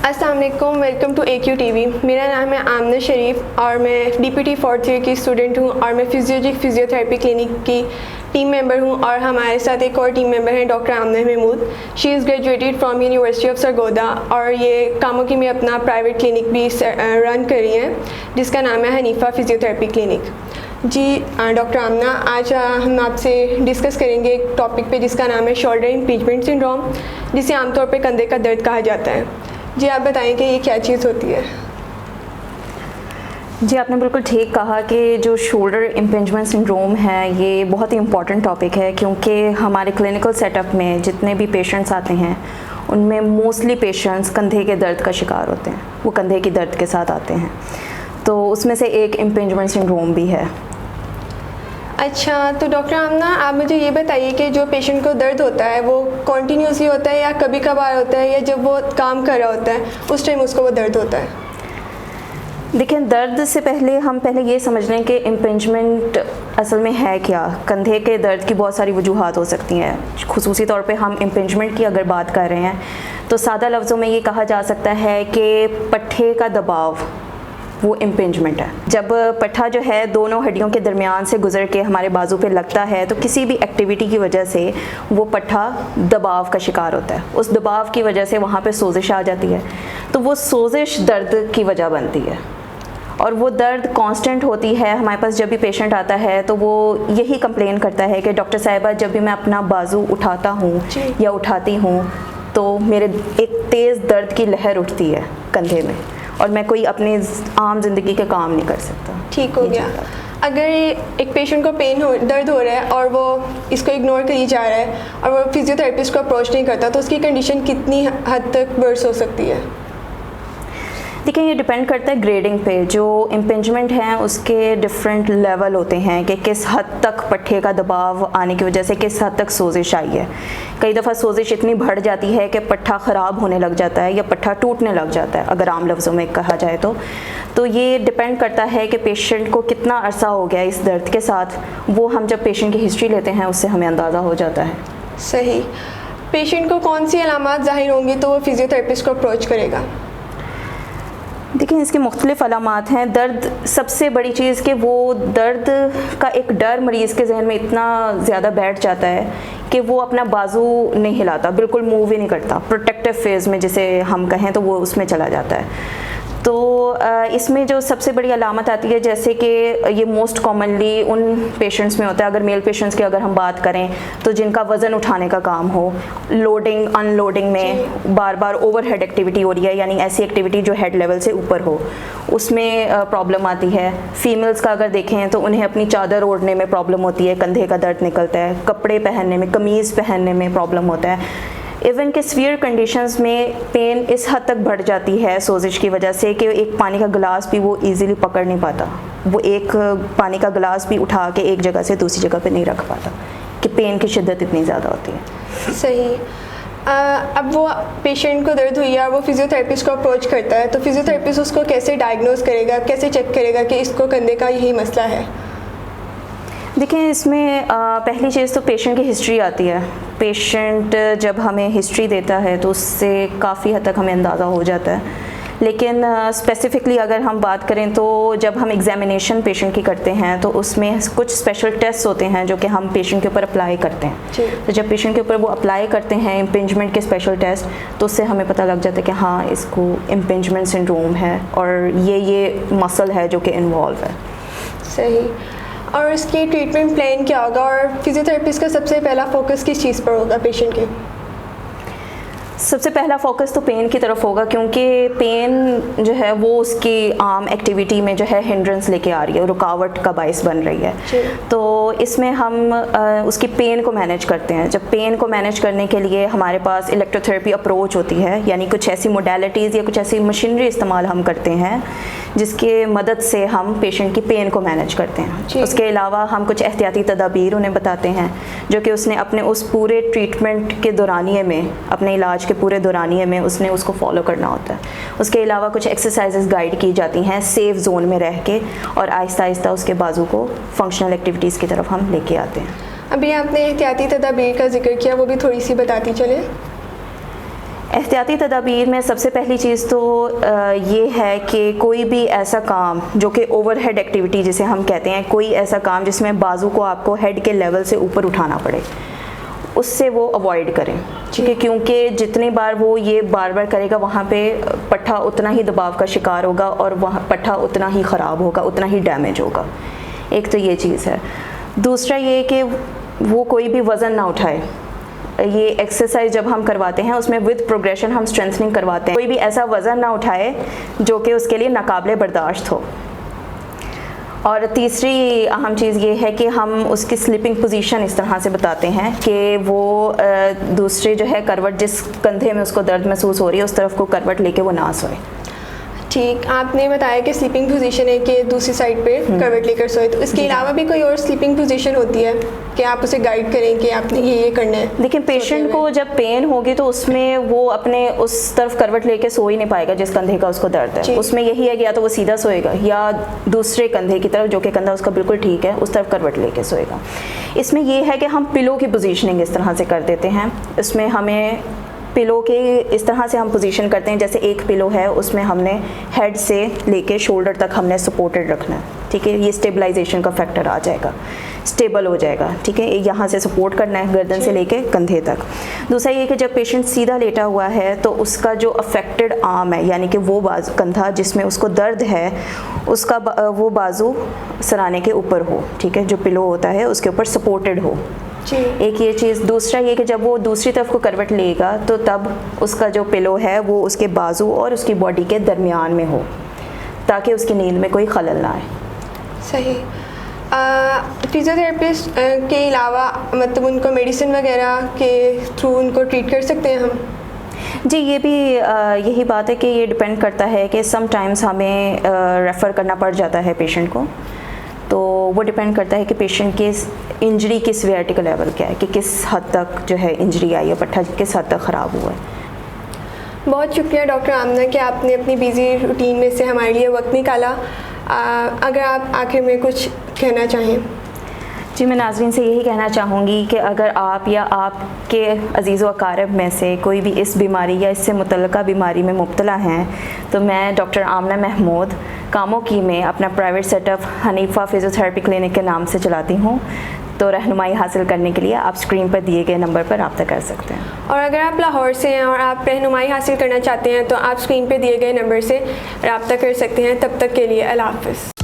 अस्सलाम वालेकुम, welcome to AQ TV। मेरा नाम है आमना शरीफ और मैं DPT 4th ईयर की स्टूडेंट हूँ और मैं फिजियोथेरेपी क्लिनिक की टीम मेंबर हूँ। और हमारे साथ एक और टीम मेंबर हैं doctor Amna Mahmood. She is graduated from university of Sargodha और ये कामोकी में अपना प्राइवेट क्लिनिक भी रन कर रही हैं जिसका नाम है हनीफा फिजियोथेरेपी क्लिनिक। जी डॉक्टर आमना, आज हम आपसे डिस्कस करेंगे एक टॉपिक पे जिसका नाम है शोल्डर इम्पीचमेंट सिंड्रोम, जिसे आमतौर पे कंधे का दर्द कहा जाता है। जी आप बताएं कि ये क्या चीज़ होती है। जी आपने बिल्कुल ठीक कहा कि जो शोल्डर इम्पिंजमेंट सिंड्रोम है ये बहुत ही इम्पॉर्टेंट टॉपिक है, क्योंकि हमारे क्लिनिकल सेटअप में जितने भी पेशेंट्स आते हैं उनमें मोस्टली पेशेंट्स कंधे के दर्द का शिकार होते हैं। वो कंधे की दर्द के साथ आते हैं, तो उसमें से एक इम्पिंजमेंट सिंड्रोम भी है। अच्छा, तो डॉक्टर आमना आप मुझे ये बताइए कि जो पेशेंट को दर्द होता है वो कॉन्टीन्यूसली होता है या कभी कभार होता है, या जब वो काम कर रहा होता है उस टाइम उसको वो दर्द होता है? देखिए, दर्द से पहले हम ये समझ लें कि इम्पिंजमेंट असल में है क्या। कंधे के दर्द की बहुत सारी वजूहात हो सकती हैं। खुसूसी तौर पे हम इम्पिंजमेंट की अगर बात कर रहे हैं तो सादा लफ्ज़ों में ये कहा जा सकता है कि पट्ठे का दबाव वो इम्पिंजमेंट है। जब पट्ठा जो है दोनों हड्डियों के दरमियान से गुजर के हमारे बाजू पे लगता है तो किसी भी एक्टिविटी की वजह से वो पट्ठा दबाव का शिकार होता है। उस दबाव की वजह से वहाँ पे सोजिश आ जाती है, तो वो सोजिश दर्द की वजह बनती है और वो दर्द कांस्टेंट होती है। हमारे पास जब भी पेशेंट आता है तो वो यही कंप्लेन करता है कि डॉक्टर साहिबा जब भी मैं अपना बाजू उठाता हूँ या उठाती हूँ तो मेरे एक तेज़ दर्द की लहर उठती है कंधे में और मैं कोई अपनी आम जिंदगी के काम नहीं कर सकता। ठीक हो गया। अगर एक पेशेंट को दर्द हो रहा है और वो इसको इग्नोर करी जा रहा है और वो फिजियोथेरेपिस्ट को अप्रोच नहीं करता, तो उसकी कंडीशन कितनी हद तक वर्स हो सकती है? देखिए, ये डिपेंड करता है ग्रेडिंग पे। जो इम्पिंजमेंट हैं उसके डिफरेंट लेवल होते हैं कि किस हद तक पट्ठे का दबाव आने की वजह से किस हद तक सोजिश आई है। कई दफ़ा सोजिश इतनी बढ़ जाती है कि पट्ठा ख़राब होने लग जाता है या पट्ठा टूटने लग जाता है, अगर आम लफ्ज़ों में कहा जाए तो ये डिपेंड करता है कि पेशेंट को कितना अरसा हो गया इस दर्द के साथ। वो हम जब पेशेंट की हिस्ट्री लेते हैं उससे हमें अंदाज़ा हो जाता है। सही। पेशेंट को कौन सी अलामात ज़ाहिर होंगी तो वो फिजियोथेरेपिस्ट को अप्रोच करेगा? देखिए, इसके मुख्तलिफ अलामात हैं। दर्द सबसे बड़ी चीज़ कि वो दर्द का एक डर मरीज़ के जहन में इतना ज़्यादा बैठ जाता है कि वो अपना बाजू नहीं हिलाता, बिल्कुल मूव ही नहीं करता। प्रोटेक्टिव फेज़ में जिसे हम कहें तो वो उसमें चला जाता है। तो इसमें जो सबसे बड़ी अलामत आती है, जैसे कि ये मोस्ट कॉमनली उन पेशेंट्स में होता है, अगर मेल पेशेंट्स की अगर हम बात करें तो जिनका वज़न उठाने का काम हो, लोडिंग अनलोडिंग में बार बार ओवरहेड एक्टिविटी हो रही है, यानी ऐसी एक्टिविटी जो हेड लेवल से ऊपर हो, उसमें प्रॉब्लम आती है। फीमेल्स का अगर देखें तो उन्हें अपनी चादर ओढ़ने में प्रॉब्लम होती है, कंधे का दर्द निकलता है, कपड़े पहनने में, कमीज़ पहनने में प्रॉब्लम होता है। इवन के सीवियर कंडीशंस में पेन इस हद तक बढ़ जाती है सोजिश की वजह से कि एक पानी का गिलास भी वो इजीली पकड़ नहीं पाता। वो एक पानी का गिलास भी उठा के एक जगह से दूसरी जगह पे नहीं रख पाता कि पेन की शिद्दत इतनी ज़्यादा होती है। सही। अब वो पेशेंट को दर्द हुई है और वो फिजियोथेरेपिस्ट को अप्रोच करता है, तो फिजियोथेरेपिस्ट उसको कैसे डायग्नोज करेगा, कैसे चेक करेगा कि इसको कंधे का यही मसला है? देखिए, इसमें पहली चीज़ तो पेशेंट की हिस्ट्री आती है। पेशेंट जब हमें हिस्ट्री देता है तो उससे काफ़ी हद तक हमें अंदाज़ा हो जाता है। लेकिन स्पेसिफ़िकली अगर हम बात करें तो जब हम एग्ज़ामिनेशन पेशेंट की करते हैं तो उसमें कुछ स्पेशल टेस्ट होते हैं जो कि हम पेशेंट के ऊपर अप्लाई करते हैं। तो जब पेशेंट के ऊपर वो अप्लाई करते हैं इम्पिंजमेंट के स्पेशल टेस्ट, तो उससे हमें पता लग जाता है कि हाँ, इसको इम्पिंजमेंट सिंड्रोम है और ये मसल है जो कि इन्वॉल्व है। सही। और इसकी ट्रीटमेंट प्लान क्या होगा और फिजियोथेरेपिस्ट का सबसे पहला फोकस किस चीज़ पर होगा पेशेंट के? सबसे पहला फोकस तो पेन की तरफ होगा, क्योंकि पेन जो है वो उसकी आम एक्टिविटी में जो है हिंड्रेंस लेके आ रही है, रुकावट का बाइस बन रही है। तो इसमें हम उसकी पेन को मैनेज करते हैं। जब पेन को मैनेज करने के लिए हमारे पास इलेक्ट्रोथेरेपी अप्रोच होती है, यानी कुछ ऐसी मोडेलिटीज़ या कुछ ऐसी मशीनरी इस्तेमाल हम करते हैं जिसके मदद से हम पेशेंट की पेन को मैनेज करते हैं। उसके अलावा हम कुछ एहतियाती तदाबीर उन्हें बताते हैं जो कि उसने अपने उस पूरे ट्रीटमेंट के दौरानिए में, अपने इलाज के पूरे दौरानिए में उसने उसको फॉलो करना होता है। उसके अलावा कुछ एक्सरसाइजेस गाइड की जाती हैं सेफ़ जोन में रह के, और आहिस्ता आहिस्ता उसके बाजू को फंक्शनल एक्टिविटीज़ की तरफ हम लेके आते हैं। अभी आपने एहतियाती तदाबीर का जिक्र किया, वो भी थोड़ी सी बताती चले। एहतियाती तदाबीर में सबसे पहली चीज़ तो ये है कि कोई भी ऐसा काम जो कि ओवरहेड एक्टिविटी जिसे हम कहते हैं, कोई ऐसा काम जिसमें बाजू को आपको हेड के लेवल से ऊपर उठाना पड़े, उससे वो अवॉइड करें, ठीक है। क्योंकि जितनी बार वो ये बार बार करेगा वहाँ पे पट्ठा उतना ही दबाव का शिकार होगा और वहाँ पट्ठा उतना ही ख़राब होगा, उतना ही डैमेज होगा। एक तो ये चीज़ है। दूसरा ये कि वो कोई भी वज़न ना उठाए। ये एक्सरसाइज जब हम करवाते हैं उसमें विद प्रोग्रेशन हम स्ट्रेंथनिंग करवाते हैं। कोई भी ऐसा वज़न ना उठाए जो कि उसके लिए नाकाबिले बर्दाश्त हो। और तीसरी अहम चीज़ ये है कि हम उसकी स्लीपिंग पोजीशन इस तरह से बताते हैं कि वो दूसरे जो है करवट, जिस कंधे में उसको दर्द महसूस हो रही है उस तरफ को करवट लेके वो ना सोए। ठीक, आपने बताया कि स्लीपिंग पोजीशन है कि दूसरी साइड पे करवट लेकर सोए, तो इसके अलावा भी कोई और स्लीपिंग पोजीशन होती है कि आप उसे गाइड करें कि आपने ये करना है? देखिए, पेशेंट को जब पेन होगी तो उसमें वो अपने उस तरफ करवट लेके सो ही नहीं पाएगा जिस कंधे का उसको दर्द है। उसमें यही है कि या तो वो सीधा सोएगा या दूसरे कंधे की तरफ जो कि कंधा उसका बिल्कुल ठीक है उस तरफ करवट लेके सोएगा। इसमें यह है कि हम पिलो की पोजीशनिंग इस तरह से कर देते हैं। इसमें हमें पिलो के इस तरह से हम पोजीशन करते हैं, जैसे एक पिलो है उसमें हमने हेड से लेके शोल्डर तक हमने सपोर्टेड रखना है, ठीक है। ये स्टेबलाइजेशन का फैक्टर आ जाएगा, स्टेबल हो जाएगा, ठीक है। यहाँ से सपोर्ट करना है गर्दन से लेके कंधे तक। दूसरा ये कि जब पेशेंट सीधा लेटा हुआ है तो उसका जो अफेक्टेड आर्म है, यानी कि वो बाजू कंधा जिसमें उसको दर्द है, उसका वो बाजू सराने के ऊपर हो, ठीक है, जो पिलो होता है उसके ऊपर सपोर्टेड हो। एक ये चीज़। दूसरा ये कि जब वो दूसरी तरफ को करवट लेगा तो तब उसका जो पिलो है वो उसके बाजू और उसकी बॉडी के दरमियान में हो, ताकि उसकी नींद में कोई खलल ना आए। सही। फिजियोथेरेपिस्ट के अलावा मतलब उनको मेडिसिन वगैरह के थ्रू उनको ट्रीट कर सकते हैं हम? जी, ये भी यही बात है कि ये डिपेंड करता है कि समटाइम्स हमें रेफ़र करना पड़ जाता है पेशेंट को, तो वो डिपेंड करता है कि पेशेंट की इंजरी किस सीवियरिटी का लेवल क्या है, कि किस हद तक जो है इंजरी आई है, पट्ठा किस हद तक ख़राब हुआ है। बहुत शुक्रिया डॉक्टर आमना कि आपने अपनी बिजी रूटीन में से हमारे लिए वक्त निकाला। अगर आप आखिर में कुछ कहना चाहें? जी, मैं नाज़रीन से यही कहना चाहूँगी कि अगर आप या आपके अज़ीज़ व अक़ारिब में से कोई भी इस बीमारी या इससे मुतल्लिक़ा बीमारी में मुब्तला हैं, तो मैं डॉक्टर आमना महमूद कामोकी में अपना private setup Hanifa physiotherapy clinic के नाम से चलाती हूँ। तो रहनुमाई हासिल करने के लिए आप स्क्रीन पर दिए गए नंबर पर रब्ता कर सकते हैं। और अगर आप लाहौर से हैं और आप रहनुमाई हासिल करना चाहते हैं तो आप स्क्रीन पर दिए गए नंबर से रब्ता कर सकते हैं। तब तक के लिए अल्लाह हाफ़िज़।